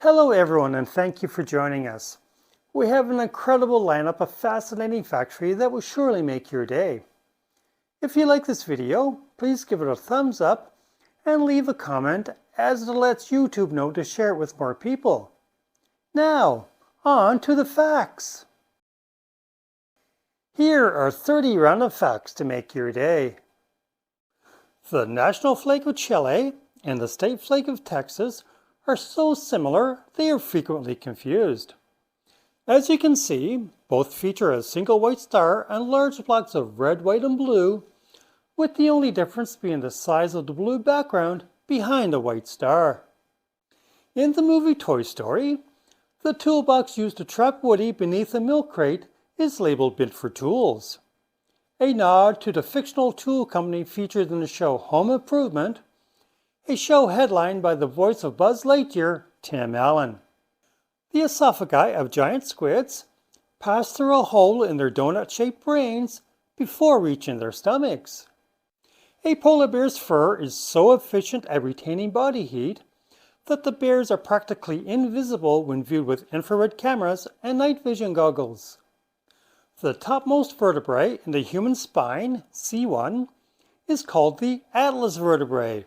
Hello everyone, and thank you for joining us. We have an incredible lineup of fascinating facts for you that will surely make your day. If you like this video, please give it a thumbs up and leave a comment, as it lets YouTube know to share it with more people. Now, on to the facts. Here are 30 random facts to make your day. The national flag of Chile and the state flag of Texas are so similar they are frequently confused. As you can see, both feature a single white star and large blocks of red, white, and blue, with the only difference being the size of the blue background behind the white star. In the movie Toy Story, the toolbox used to trap Woody beneath a milk crate is labeled Bit for Tools, a nod to the fictional tool company featured in the show Home Improvement, a show headlined by the voice of Buzz Lightyear, Tim Allen. The esophagi of giant squids pass through a hole in their donut-shaped brains before reaching their stomachs. A polar bear's fur is so efficient at retaining body heat that the bears are practically invisible when viewed with infrared cameras and night vision goggles. The topmost vertebrae in the human spine, C1, is called the atlas vertebrae,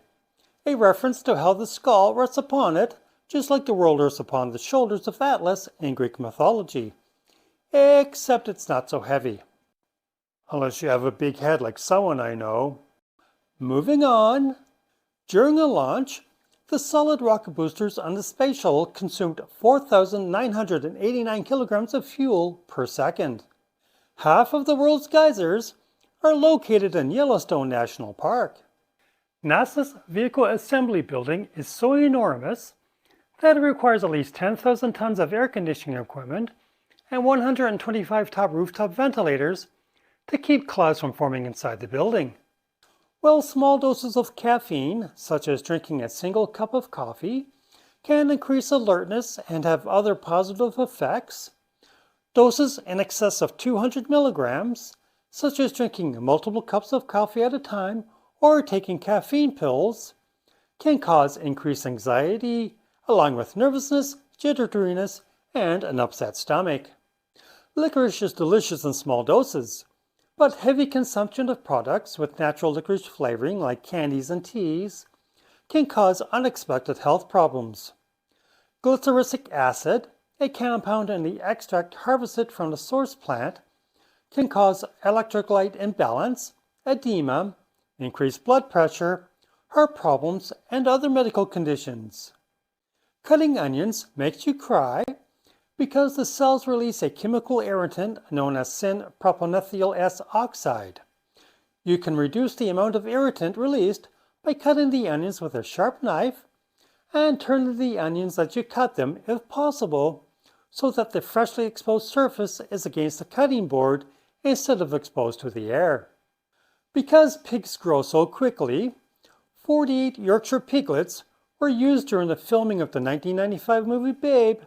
a reference to how the skull rests upon it, just like the world rests upon the shoulders of Atlas in Greek mythology. Except it's not so heavy. Unless you have a big head like someone I know. Moving on. During a launch, the solid rocket boosters on the space shuttle consumed 4,989 kilograms of fuel per second. Half of the world's geysers are located in Yellowstone National Park. NASA's Vehicle Assembly Building is so enormous that it requires at least 10,000 tons of air conditioning equipment and 125 top rooftop ventilators to keep clouds from forming inside the building. While small doses of caffeine, such as drinking a single cup of coffee, can increase alertness and have other positive effects, doses in excess of 200 milligrams, such as drinking multiple cups of coffee at a time or taking caffeine pills, can cause increased anxiety, along with nervousness, jitteriness, and an upset stomach. Licorice is delicious in small doses, but heavy consumption of products with natural licorice flavoring like candies and teas can cause unexpected health problems. Glyceric acid, a compound in the extract harvested from the source plant, can cause electrolyte imbalance, edema, increased blood pressure, heart problems, and other medical conditions. Cutting onions makes you cry because the cells release a chemical irritant known as syn-propanethyl S oxide. You can reduce the amount of irritant released by cutting the onions with a sharp knife and turning the onions as you cut them if possible, so that the freshly exposed surface is against the cutting board instead of exposed to the air. Because pigs grow so quickly, 48 Yorkshire piglets were used during the filming of the 1995 movie Babe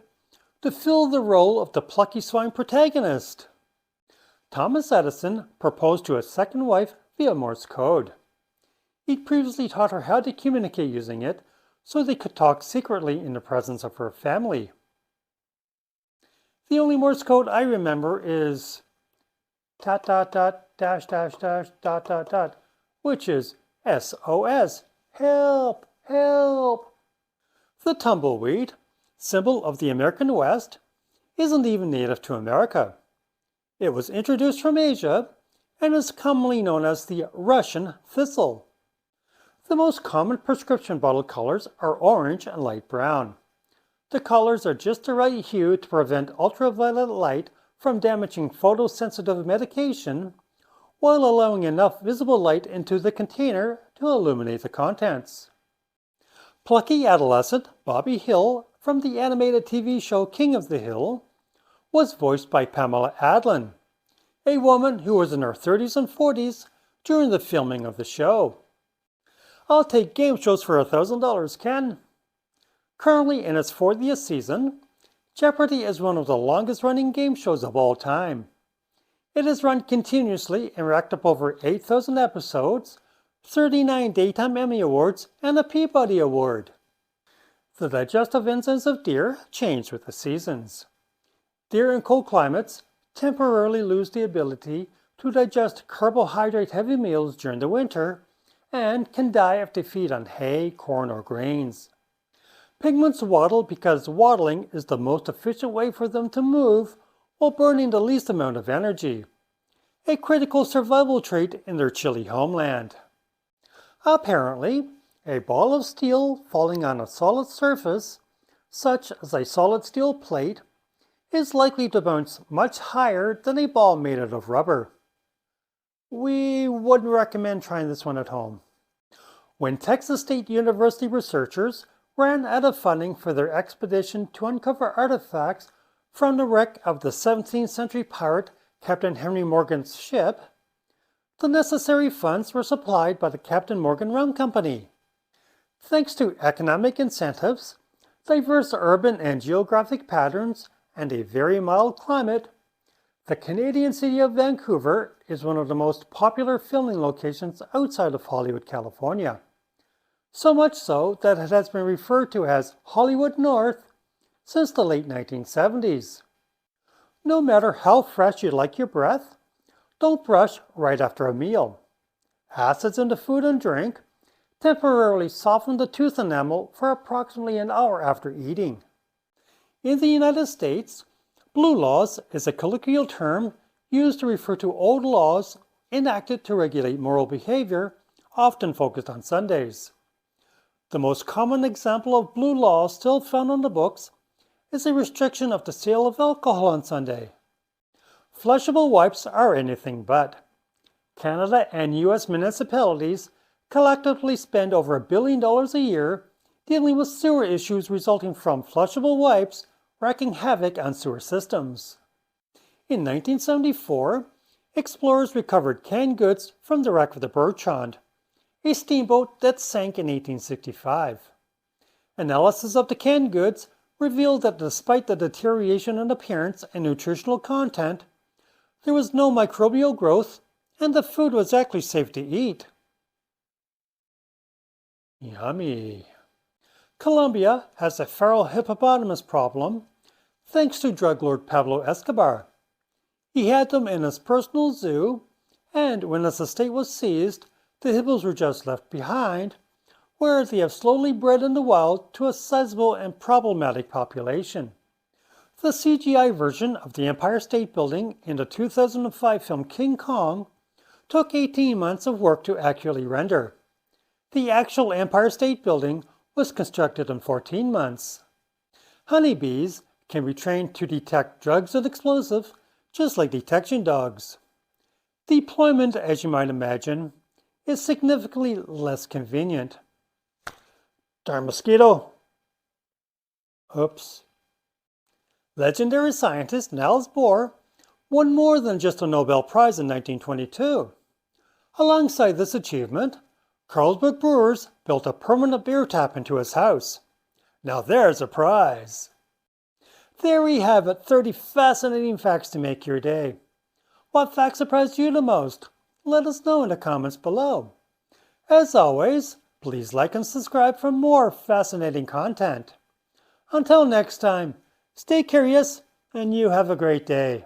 to fill the role of the plucky swine protagonist. Thomas Edison proposed to his second wife via Morse code. He'd previously taught her how to communicate using it so they could talk secretly in the presence of her family. The only Morse code I remember is ... which is SOS, help, help. The tumbleweed, symbol of the American West, isn't even native to America. It was introduced from Asia and is commonly known as the Russian thistle. The most common prescription bottle colors are orange and light brown. The colors are just the right hue to prevent ultraviolet light from damaging photosensitive medication, while allowing enough visible light into the container to illuminate the contents. Plucky adolescent Bobby Hill from the animated TV show King of the Hill was voiced by Pamela Adlon, a woman who was in her 30s and 40s during the filming of the show. I'll take game shows for $1,000, Ken. Currently in its 40th season, Jeopardy is one of the longest-running game shows of all time. It has run continuously and racked up over 8,000 episodes, 39 Daytime Emmy Awards, and a Peabody Award. The digestive enzymes of deer change with the seasons. Deer in cold climates temporarily lose the ability to digest carbohydrate-heavy meals during the winter and can die if they feed on hay, corn, or grains. Pigments waddle because waddling is the most efficient way for them to move while burning the least amount of energy, a critical survival trait in their chilly homeland. Apparently, a ball of steel falling on a solid surface, such as a solid steel plate, is likely to bounce much higher than a ball made out of rubber. We wouldn't recommend trying this one at home. When Texas State University researchers ran out of funding for their expedition to uncover artifacts from the wreck of the 17th century pirate Captain Henry Morgan's ship, the necessary funds were supplied by the Captain Morgan Rum Company. Thanks to economic incentives, diverse urban and geographic patterns, and a very mild climate, the Canadian city of Vancouver is one of the most popular filming locations outside of Hollywood, California. So much so that it has been referred to as Hollywood North since the late 1970s. No matter how fresh you like your breath, don't brush right after a meal. Acids in the food and drink temporarily soften the tooth enamel for approximately an hour after eating. In the United States, blue laws is a colloquial term used to refer to old laws enacted to regulate moral behavior, often focused on Sundays. The most common example of blue law still found on the books is a restriction of the sale of alcohol on Sunday. Flushable wipes are anything but. Canada and US municipalities collectively spend over $1 billion a year dealing with sewer issues resulting from flushable wipes wreaking havoc on sewer systems. In 1974, explorers recovered canned goods from the wreck of the Bertrand, a steamboat that sank in 1865. Analysis of the canned goods revealed that despite the deterioration in appearance and nutritional content, there was no microbial growth and the food was actually safe to eat. Yummy. Colombia has a feral hippopotamus problem thanks to drug lord Pablo Escobar. He had them in his personal zoo, and when his estate was seized, the hippos were just left behind, where they have slowly bred in the wild to a sizable and problematic population. The CGI version of the Empire State Building in the 2005 film King Kong took 18 months of work to accurately render. The actual Empire State Building was constructed in 14 months. Honeybees can be trained to detect drugs and explosives just like detection dogs. Deployment, as you might imagine, is significantly less convenient. Darn mosquito! Oops. Legendary scientist Niels Bohr won more than just a Nobel Prize in 1922. Alongside this achievement, Carlsberg Brewers built a permanent beer tap into his house. Now there's a prize! There we have it, 30 fascinating facts to make your day. What fact surprised you the most? Let us know in the comments below. As always, please like and subscribe for more fascinating content. Until next time, stay curious and you have a great day.